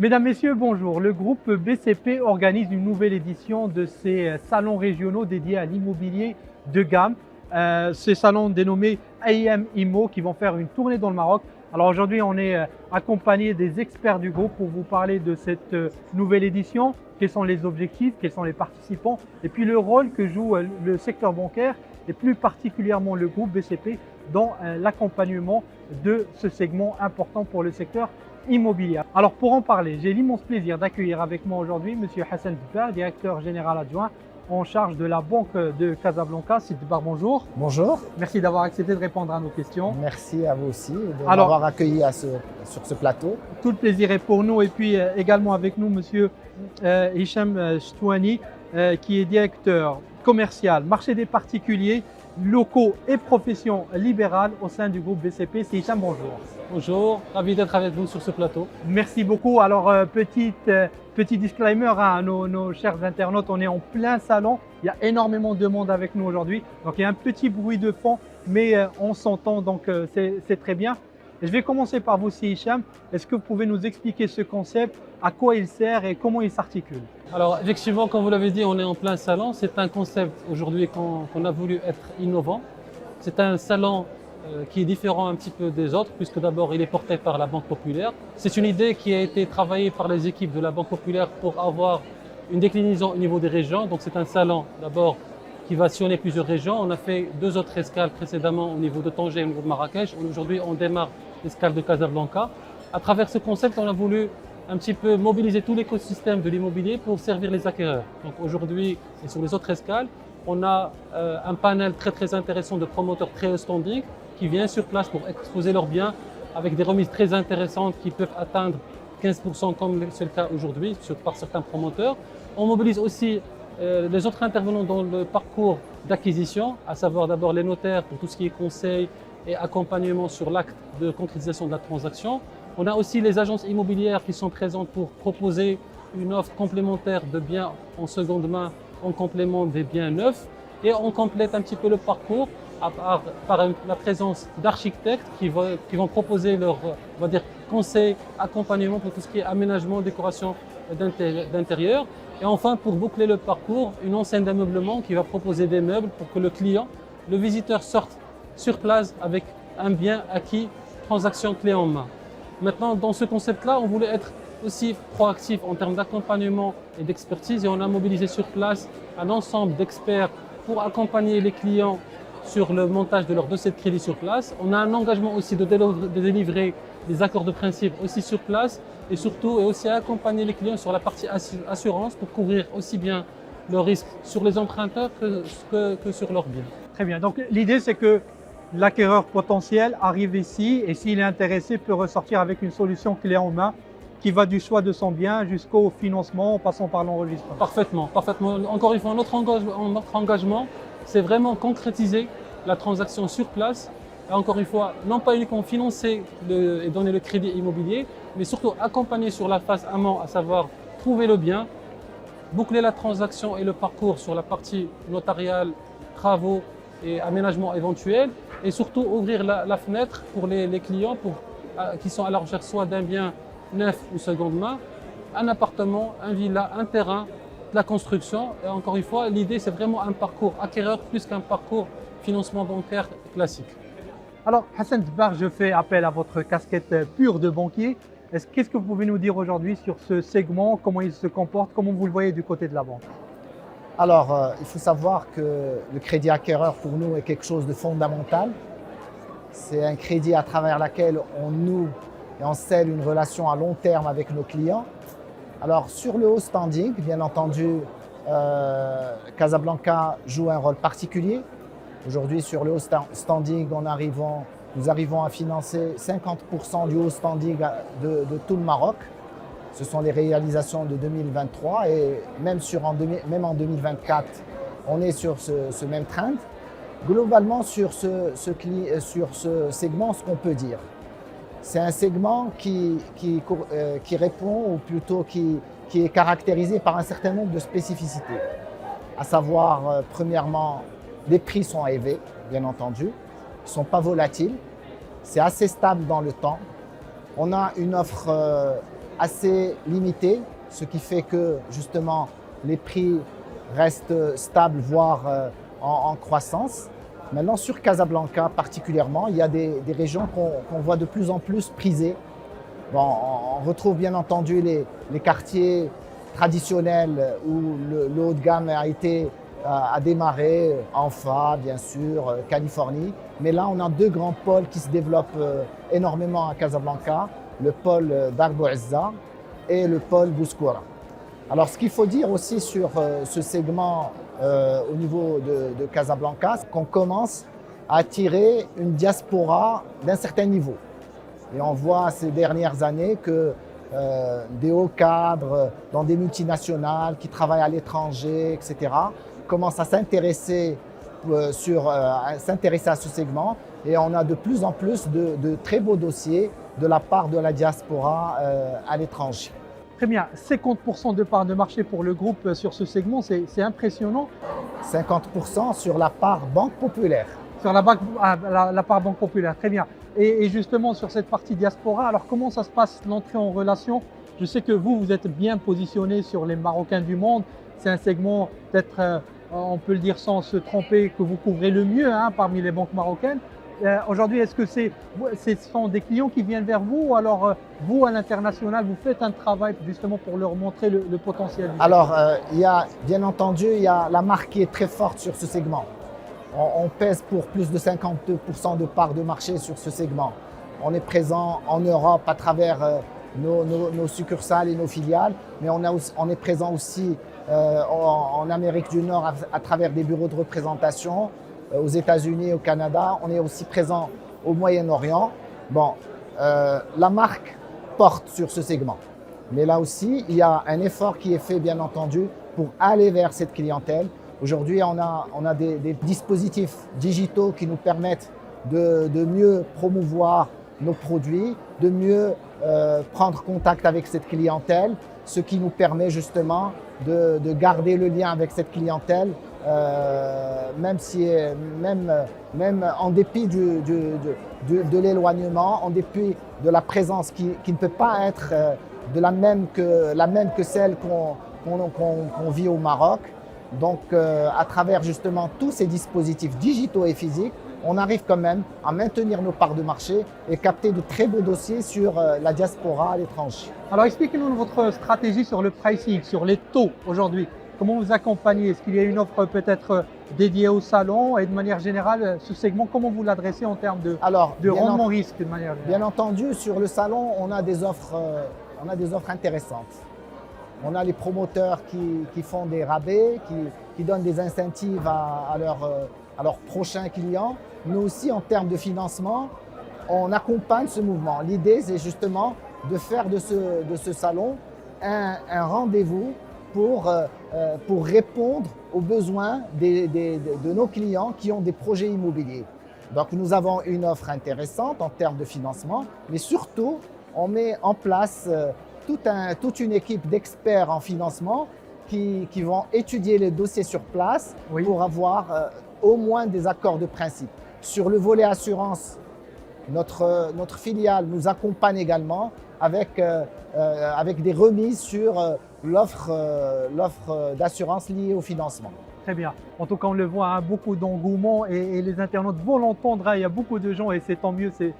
Mesdames, Messieurs, bonjour. Le groupe BCP organise une nouvelle édition de ses salons régionaux dédiés à l'immobilier de gamme. Ces salons dénommés AM IMO qui vont faire une tournée dans le Maroc. Alors aujourd'hui, on est accompagné des experts du groupe pour vous parler de cette nouvelle édition. Quels sont les objectifs, quels sont les participants et puis le rôle que joue le secteur bancaire et plus particulièrement le groupe BCP dans l'accompagnement de ce segment important pour le secteur immobilier. Alors pour en parler, j'ai l'immense plaisir d'accueillir avec moi aujourd'hui M. Hassan Dbar, directeur général adjoint en charge de la Banque de Casablanca. Sidi Dbar, bonjour. Bonjour. Merci d'avoir accepté de répondre à nos questions. Merci à vous aussi de m'avoir accueilli sur ce plateau. Tout le plaisir est pour nous et puis également avec nous M. Hicham Chtouani qui est directeur commercial, marché des particuliers, locaux et professions libérales au sein du groupe BCP. C'est Hicham, bonjour. Bonjour, ravi d'être avec vous sur ce plateau. Merci beaucoup. Alors, petit disclaimer à nos chers internautes, on est en plein salon. Il y a énormément de monde avec nous aujourd'hui. Donc, il y a un petit bruit de fond, mais on s'entend, donc c'est très bien. Et je vais commencer par vous, Hicham. Est-ce que vous pouvez nous expliquer ce concept, à quoi il sert et comment il s'articule? Alors, effectivement, comme vous l'avez dit, on est en plein salon. C'est un concept aujourd'hui qu'on a voulu être innovant. C'est un salon qui est différent un petit peu des autres, puisque d'abord il est porté par la Banque Populaire. C'est une idée qui a été travaillée par les équipes de la Banque Populaire pour avoir une déclinaison au niveau des régions. Donc c'est un salon d'abord qui va sillonner plusieurs régions. On a fait 2 autres escales précédemment au niveau de Tanger et au niveau de Marrakech. Aujourd'hui on démarre l'escale de Casablanca. À travers ce concept, on a voulu un petit peu mobiliser tout l'écosystème de l'immobilier pour servir les acquéreurs. Donc aujourd'hui et sur les autres escales, on a un panel très intéressant de promoteurs très haut standing qui viennent sur place pour exposer leurs biens avec des remises très intéressantes qui peuvent atteindre 15% comme c'est le cas aujourd'hui par certains promoteurs. On mobilise aussi les autres intervenants dans le parcours d'acquisition, à savoir d'abord les notaires pour tout ce qui est conseil et accompagnement sur l'acte de concrétisation de la transaction. On a aussi les agences immobilières qui sont présentes pour proposer une offre complémentaire de biens en seconde main en complément des biens neufs et on complète un petit peu le parcours par la présence d'architectes qui vont proposer leur conseil, accompagnement pour tout ce qui est aménagement, décoration d'intérieur. Et enfin, pour boucler le parcours, une enseigne d'ameublement qui va proposer des meubles pour que le client, le visiteur sorte sur place avec un bien acquis, transaction clé en main. Maintenant, dans ce concept-là, on voulait être aussi proactif en termes d'accompagnement et d'expertise et on a mobilisé sur place un ensemble d'experts pour accompagner les clients sur le montage de leur dossier de crédit sur place. On a un engagement aussi de délivrer des accords de principe aussi sur place et surtout et aussi accompagner les clients sur la partie assurance pour couvrir aussi bien le risque sur les emprunteurs que sur leurs biens. Très bien. Donc l'idée c'est que l'acquéreur potentiel arrive ici et s'il est intéressé peut ressortir avec une solution clé en main qui va du choix de son bien jusqu'au financement en passant par l'enregistrement. Parfaitement. Encore une fois, notre engagement, c'est vraiment concrétiser la transaction sur place. Et encore une fois, non pas uniquement financer et donner le crédit immobilier, mais surtout accompagner sur la phase amont, à savoir trouver le bien, boucler la transaction et le parcours sur la partie notariale, travaux et aménagement éventuel, et surtout ouvrir la fenêtre pour les clients qui sont à la recherche soit d'un bien neuf ou seconde main, un appartement, un villa, un terrain, de la construction. Et encore une fois, l'idée c'est vraiment un parcours acquéreur plus qu'un parcours financement bancaire classique. Alors Hassan Dbar, je fais appel à votre casquette pure de banquier. Qu'est-ce que vous pouvez nous dire aujourd'hui sur ce segment, comment il se comporte, comment vous le voyez du côté de la banque? Alors, il faut savoir que le crédit acquéreur pour nous est quelque chose de fondamental. C'est un crédit à travers lequel on noue et on scelle une relation à long terme avec nos clients. Alors sur le haut standing, bien entendu, Casablanca joue un rôle particulier. Aujourd'hui sur le haut standing, nous arrivons à financer 50% du haut standing de tout le Maroc. Ce sont les réalisations de 2023 et même en 2024, on est sur ce même trend. Globalement sur ce segment, ce qu'on peut dire, c'est un segment qui répond, ou plutôt qui est caractérisé par un certain nombre de spécificités. À savoir, premièrement, les prix sont élevés, bien entendu, ils ne sont pas volatiles, c'est assez stable dans le temps. On a une offre assez limité, ce qui fait que justement les prix restent stables, voire en croissance. Maintenant, sur Casablanca particulièrement, il y a des régions qu'on voit de plus en plus prisées. Bon, on retrouve bien entendu les quartiers traditionnels où le haut de gamme a démarré, Anfa bien sûr, Californie. Mais là, on a deux grands pôles qui se développent énormément à Casablanca, le pôle Dar Bouazza et le pôle Bouskoura. Alors, ce qu'il faut dire aussi sur ce segment au niveau de Casablanca, c'est qu'on commence à attirer une diaspora d'un certain niveau. Et on voit ces dernières années que des hauts cadres dans des multinationales qui travaillent à l'étranger, etc., commencent à s'intéresser à ce segment. Et on a de plus en plus de très beaux dossiers de la part de la diaspora à l'étranger. Très bien, 50% de part de marché pour le groupe sur ce segment, c'est impressionnant. 50% sur la part Banque Populaire. Sur la part Banque Populaire, très bien. Et justement sur cette partie diaspora, alors comment ça se passe l'entrée en relation? Je sais que vous êtes bien positionné sur les Marocains du monde. C'est un segment, peut-être, on peut le dire sans se tromper, que vous couvrez le mieux parmi les banques marocaines. Aujourd'hui, est-ce que ce sont des clients qui viennent vers vous ou alors vous, à l'international, vous faites un travail justement pour leur montrer le potentiel? Alors, bien entendu, il y a la marque qui est très forte sur ce segment. On pèse pour plus de 52% de part de marché sur ce segment. On est présent en Europe à travers nos succursales et nos filiales, mais on est présent aussi en Amérique du Nord à travers des bureaux de représentation, aux États-Unis, au Canada. On est aussi présent au Moyen-Orient. Bon, la marque porte sur ce segment. Mais là aussi, il y a un effort qui est fait, bien entendu, pour aller vers cette clientèle. Aujourd'hui, on a des dispositifs digitaux qui nous permettent de mieux promouvoir nos produits, de mieux prendre contact avec cette clientèle, ce qui nous permet justement de garder le lien avec cette clientèle, même en dépit de l'éloignement, en dépit de la présence qui ne peut pas être la même que celle qu'on vit au Maroc. Donc, à travers justement tous ces dispositifs digitaux et physiques, on arrive quand même à maintenir nos parts de marché et capter de très beaux dossiers sur la diaspora à l'étranger. Alors, expliquez-nous votre stratégie sur le pricing, sur les taux aujourd'hui. Comment vous accompagnez? Est-ce qu'il y a une offre peut-être dédiée au salon? Et de manière générale, ce segment, comment vous l'adressez en termes de rendement risque de manière générale? Bien entendu, sur le salon, on a des offres intéressantes. On a les promoteurs qui font des rabais, qui donnent des incentives à leurs prochains clients. Mais aussi en termes de financement, on accompagne ce mouvement. L'idée, c'est justement de faire de ce salon un rendez-vous pour répondre aux besoins de nos clients qui ont des projets immobiliers. Donc nous avons une offre intéressante en termes de financement, mais surtout, on met en place toute une équipe d'experts en financement qui vont étudier les dossiers sur place pour avoir au moins des accords de principe. Sur le volet assurance, notre filiale nous accompagne également avec des remises sur l'offre d'assurance liée au financement. Très bien. En tout cas, on le voit, beaucoup d'engouement et les internautes vont l'entendre. Il y a beaucoup de gens et c'est tant mieux. C'est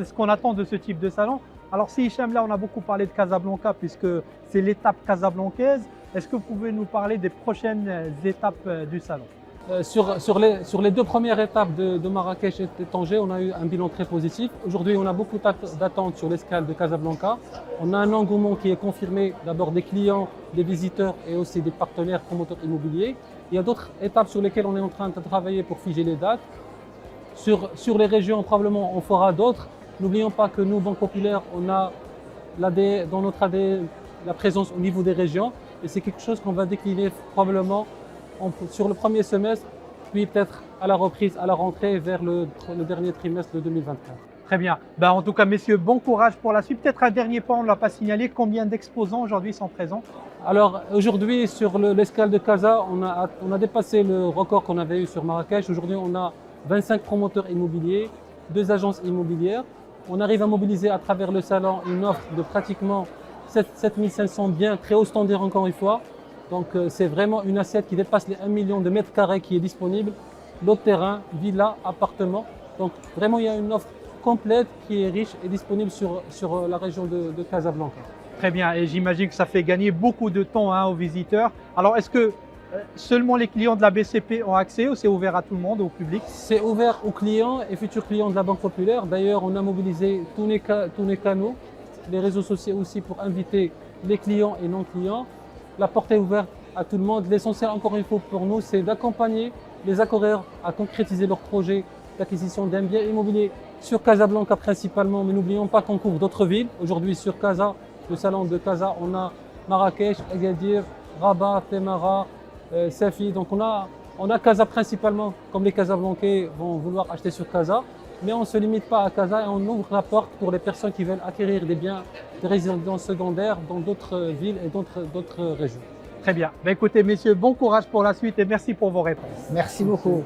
ce qu'on attend de ce type de salon. Alors, si Hicham, là, on a beaucoup parlé de Casablanca puisque c'est l'étape casablancaise. Est-ce que vous pouvez nous parler des prochaines étapes du salon? Sur les deux premières étapes de Marrakech et de Tanger, on a eu un bilan très positif. Aujourd'hui, on a beaucoup d'attentes sur l'escale de Casablanca. On a un engouement qui est confirmé d'abord des clients, des visiteurs et aussi des partenaires promoteurs immobiliers. Il y a d'autres étapes sur lesquelles on est en train de travailler pour figer les dates. Sur les régions, probablement, on fera d'autres. N'oublions pas que nous, Banque Populaire, on a dans notre ADN la présence au niveau des régions et c'est quelque chose qu'on va décliner probablement sur le premier semestre, puis peut-être à la reprise, à la rentrée vers le dernier trimestre de 2024. Très bien. En tout cas, messieurs, bon courage pour la suite. Peut-être un dernier point, on ne l'a pas signalé. Combien d'exposants aujourd'hui sont présents? Alors aujourd'hui, sur l'escale de Casa, on a dépassé le record qu'on avait eu sur Marrakech. Aujourd'hui, on a 25 promoteurs immobiliers, 2 agences immobilières. On arrive à mobiliser à travers le salon une offre de pratiquement 7500 biens très haut standard encore une fois. Donc c'est vraiment une assiette qui dépasse les 1 million de mètres carrés qui est disponible. D'autres terrains, villas, appartements. Donc vraiment il y a une offre complète qui est riche et disponible sur la région de Casablanca. Très bien, et j'imagine que ça fait gagner beaucoup de temps aux visiteurs. Alors est-ce que seulement les clients de la BCP ont accès ou c'est ouvert à tout le monde, au public? C'est ouvert aux clients et futurs clients de la Banque Populaire. D'ailleurs, on a mobilisé tous les canaux, les réseaux sociaux aussi pour inviter les clients et non-clients. La porte est ouverte à tout le monde. L'essentiel, encore une fois, pour nous, c'est d'accompagner les acquéreurs à concrétiser leurs projets d'acquisition d'un bien immobilier sur Casablanca principalement, mais n'oublions pas qu'on couvre d'autres villes. Aujourd'hui, sur Casa, le salon de Casa, on a Marrakech, Agadir, Rabat, Temara, Safi. Donc on a Casa principalement, comme les Casablancais vont vouloir acheter sur Casa, mais on ne se limite pas à Casa et on ouvre la porte pour les personnes qui veulent acquérir des biens de résidence secondaire dans d'autres villes et d'autres régions. Très bien. Écoutez, messieurs, bon courage pour la suite et merci pour vos réponses. Merci beaucoup.